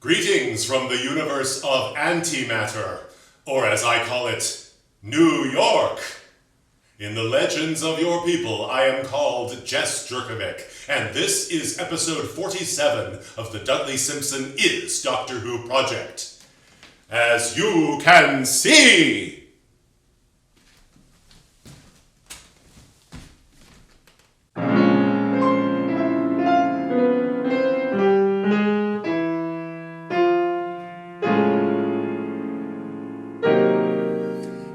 Greetings from the universe of antimatter, or as I call it, New York. In the legends of your people, I am called Jess Jurkovic, and this is episode 47 of the Dudley Simpson Is Doctor Who project. As you can see!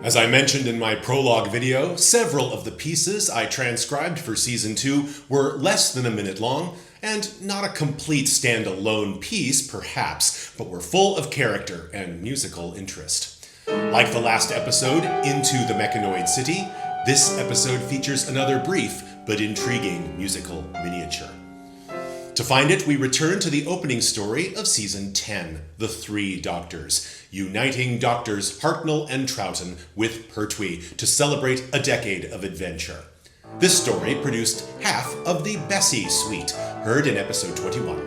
As I mentioned in my prologue video, several of the pieces I transcribed for Season 2 were less than a minute long, and not a complete standalone piece, perhaps, but were full of character and musical interest. Like the last episode, Into the Mechanoid City, this episode features another brief but intriguing musical miniature. To find it, we return to the opening story of Season 10, The Three Doctors, uniting Doctors Hartnell and Troughton with Pertwee to celebrate a decade of adventure. This story produced half of the Bessie suite, heard in episode 21.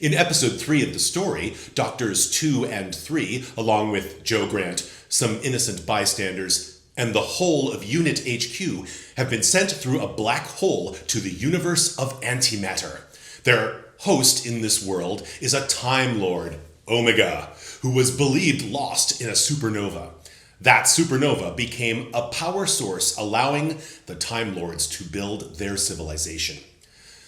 In episode 3 of the story, Doctors 2 and 3, along with Joe Grant, some innocent bystanders, and the whole of Unit HQ have been sent through a black hole to the universe of antimatter. Their host in this world is a Time Lord, Omega, who was believed lost in a supernova. That supernova became a power source allowing the Time Lords to build their civilization.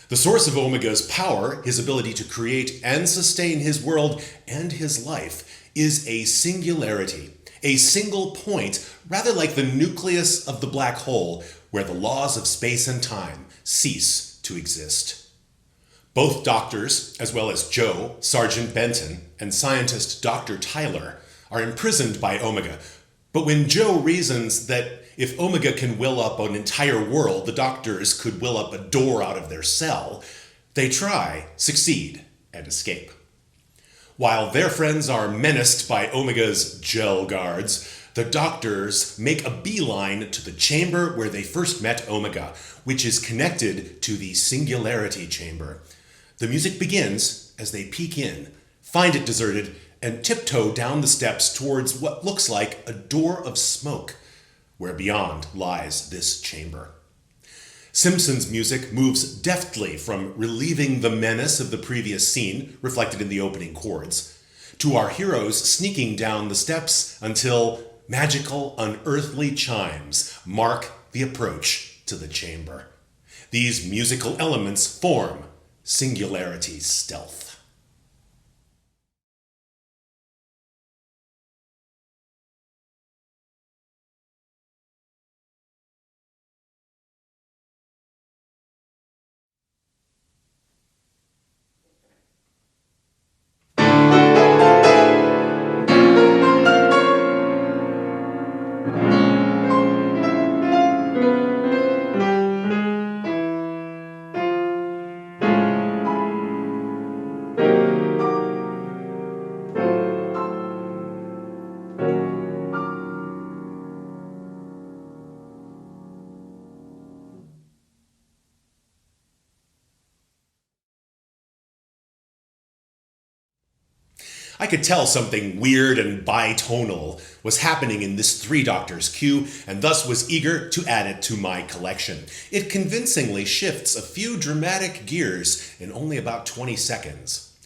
The source of Omega's power, his ability to create and sustain his world and his life, is a singularity. A single point, rather like the nucleus of the black hole, where the laws of space and time cease to exist. Both doctors, as well as Joe, Sergeant Benton, and scientist Dr. Tyler, are imprisoned by Omega. But when Joe reasons that if Omega can will up an entire world, the doctors could will up a door out of their cell, they try, succeed, and escape. While their friends are menaced by Omega's gel guards, the doctors make a beeline to the chamber where they first met Omega, which is connected to the Singularity Chamber. The music begins as they peek in, find it deserted, and tiptoe down the steps towards what looks like a door of smoke, where beyond lies this chamber. Simpson's music moves deftly from relieving the menace of the previous scene, reflected in the opening chords, to our heroes sneaking down the steps until magical, unearthly chimes mark the approach to the chamber. These musical elements form Singularity Stealth. I could tell something weird and bitonal was happening in this Three Doctors cue, and thus was eager to add it to my collection. It convincingly shifts a few dramatic gears in only about 20 seconds.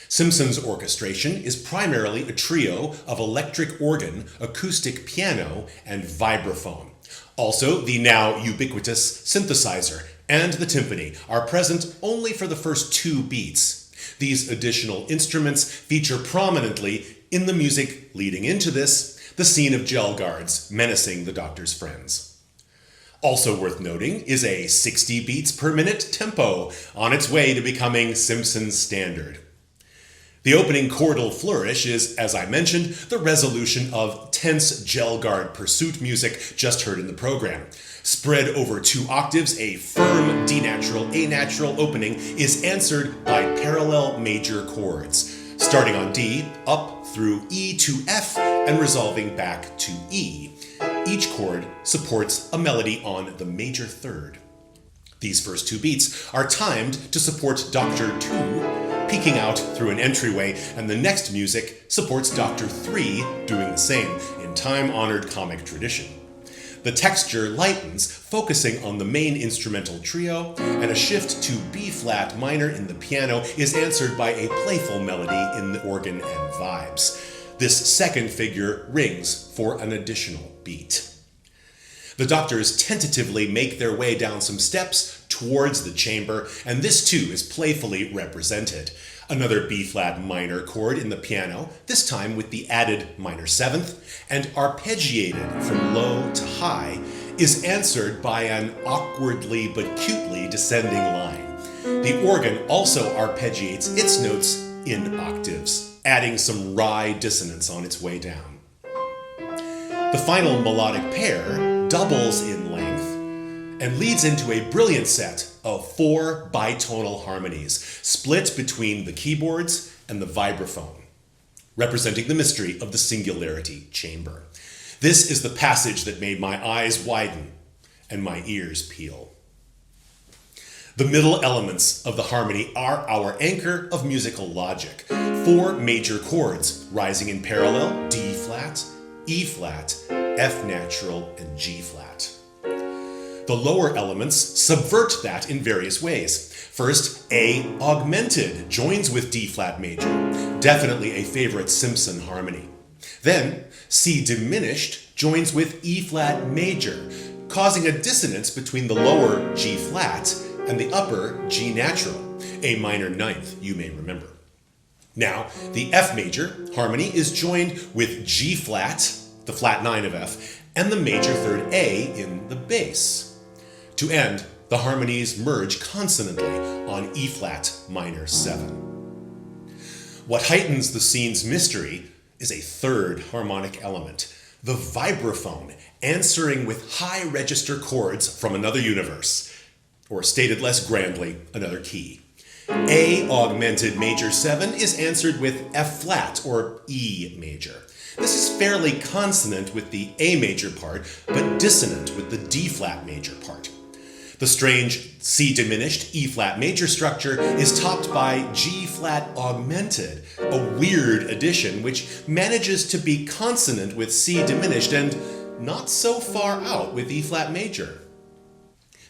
Simpson's orchestration is primarily a trio of electric organ, acoustic piano, and vibraphone. Also, the now ubiquitous synthesizer and the timpani are present only for the first 2 beats. These additional instruments feature prominently in the music leading into this, the scene of gel guards menacing the Doctor's friends. Also worth noting is a 60 beats per minute tempo on its way to becoming Simpson's standard. The opening chordal flourish is, as I mentioned, the resolution of tense gel guard pursuit music just heard in the program. Spread over 2 octaves, a firm D-natural, A-natural opening is answered by parallel major chords, starting on D, up through E to F, and resolving back to E. Each chord supports a melody on the major third. These first 2 beats are timed to support Doctor 2 peeking peeking out through an entryway, and the next music supports Doctor 3 doing the same in time-honored comic tradition. The texture lightens, focusing on the main instrumental trio, and a shift to B-flat minor in the piano is answered by a playful melody in the organ and vibes. This second figure rings for an additional beat. The Doctors tentatively make their way down some steps towards the chamber, and this too is playfully represented. Another B-flat minor chord in the piano, this time with the added minor seventh, and arpeggiated from low to high, is answered by an awkwardly but cutely descending line. The organ also arpeggiates its notes in octaves, adding some wry dissonance on its way down. The final melodic pair doubles in length and leads into a brilliant set of 4 bitonal harmonies, split between the keyboards and the vibraphone, representing the mystery of the Singularity chamber. This is the passage that made my eyes widen and my ears peel. The middle elements of the harmony are our anchor of musical logic. 4 major chords rising in parallel: D flat, E flat, F natural, and G flat. The lower elements subvert that in various ways. First, A augmented joins with D flat major, definitely a favorite Simpson harmony. Then, C diminished joins with E flat major, causing a dissonance between the lower G flat and the upper G natural, a minor ninth, you may remember. Now, the F major harmony is joined with G flat, the flat 9 of F, and the major third A in the bass. To end, the harmonies merge consonantly on E flat minor 7. What heightens the scene's mystery is a third harmonic element, the vibraphone, answering with high register chords from another universe, or stated less grandly, another key. A augmented major 7 is answered with F flat or E major. This is fairly consonant with the A major part, but dissonant with the D flat major part. The strange C diminished E flat major structure is topped by G flat augmented, a weird addition which manages to be consonant with C diminished and not so far out with E flat major.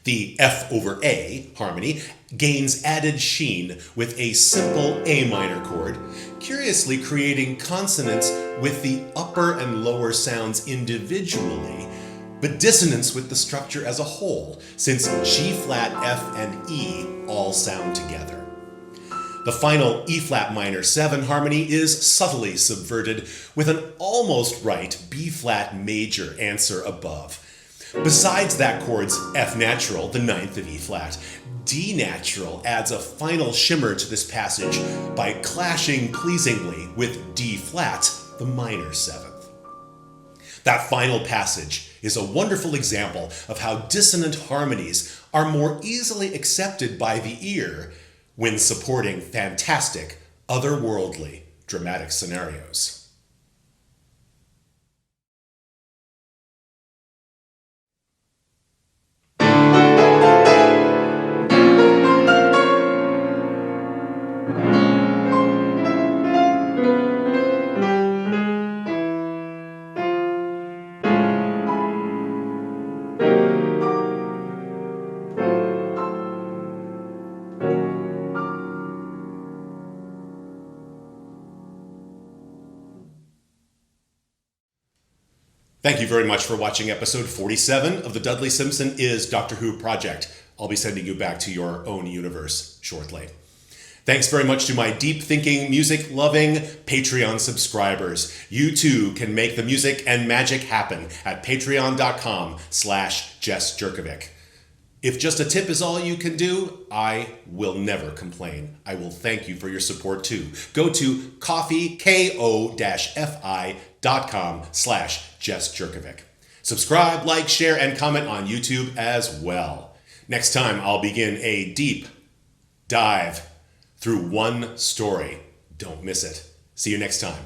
The F over A harmony gains added sheen with a simple A minor chord, curiously creating consonance with the upper and lower sounds individually, but dissonance with the structure as a whole, since G flat, F, and E all sound together. The final E flat minor 7 harmony is subtly subverted with an almost right B flat major answer above. Besides that chord's F natural, the 9th of E flat, D natural adds a final shimmer to this passage by clashing pleasingly with D flat, the minor 7th. That final passage is a wonderful example of how dissonant harmonies are more easily accepted by the ear when supporting fantastic, otherworldly, dramatic scenarios. Thank you very much for watching episode 47 of the Dudley Simpson is Doctor Who project. I'll be sending you back to your own universe shortly. Thanks very much to my deep-thinking, music-loving Patreon subscribers. You too can make the music and magic happen at patreon.com/Jess Jurkovic. If just a tip is all you can do, I will never complain. I will thank you for your support too. Go to ko-fi.com/Jess Jurkovic. Subscribe, like, share, and comment on YouTube as well. Next time, I'll begin a deep dive through one story. Don't miss it. See you next time.